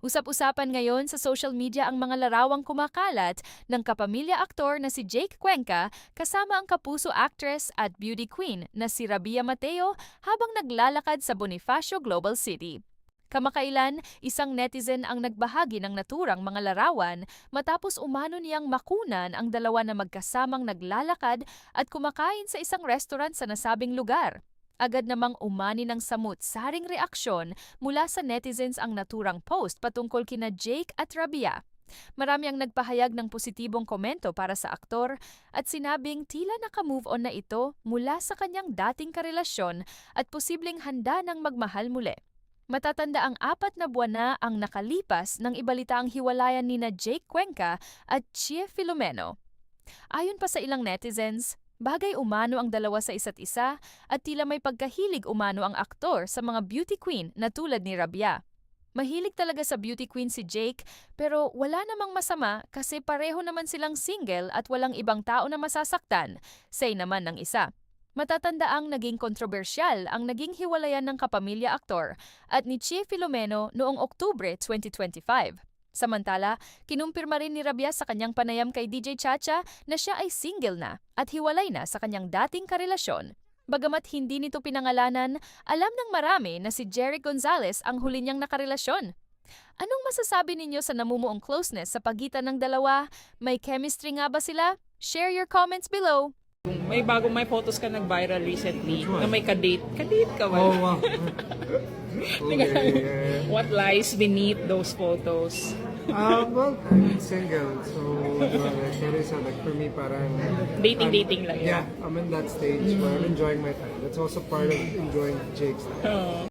Usap-usapan ngayon sa social media ang mga larawang kumakalat ng kapamilya aktor na si Jake Cuenca kasama ang kapuso actress at beauty queen na si Rabia Mateo habang naglalakad sa Bonifacio Global City. Kamakailan, isang netizen ang nagbahagi ng naturang mga larawan matapos umano niyang makunan ang dalawa na magkasamang naglalakad at kumakain sa isang restaurant sa nasabing lugar. Agad namang umani ng samut-saring reaksyon mula sa netizens ang naturang post patungkol kina Jake at Rabia. Marami ang nagpahayag ng positibong komento para sa aktor at sinabing tila naka-move on na ito mula sa kanyang dating karelasyon at posibleng handa ng magmahal muli. Matatanda ang 4 na buwan na ang nakalipas nang ibalita ang hiwalayan nina Jake Cuenca at Chie Filomeno. Ayon pa sa ilang netizens, bagay umano ang dalawa sa isa't isa at tila may pagkahilig umano ang aktor sa mga beauty queen na tulad ni Rabia. Mahilig talaga sa beauty queen si Jake pero wala namang masama kasi pareho naman silang single at walang ibang tao na masasaktan, say naman ng isa. Matatandaang naging kontrobersyal ang naging hiwalayan ng kapamilya aktor at ni Chie Filomeno noong Oktubre 2025. Samantala, kinumpirma rin ni Rabia sa kanyang panayam kay DJ Chacha na siya ay single na at hiwalay na sa kanyang dating karelasyon. Bagamat hindi nito pinangalanan, alam ng marami na si Jeric Gonzalez ang huli niyang nakarelasyon. Anong masasabi ninyo sa namumuong closeness sa pagitan ng dalawa? May chemistry nga ba sila? Share your comments below! May photos ka nag-viral recently na may kadate. Kadate ka ba? Oh, wow. Okay. What lies beneath those photos? Well, I'm single, so like for me, parang Dating lang yun. yeah, I'm in that stage where I'm enjoying my time. That's also part of enjoying Jake's life. Oh.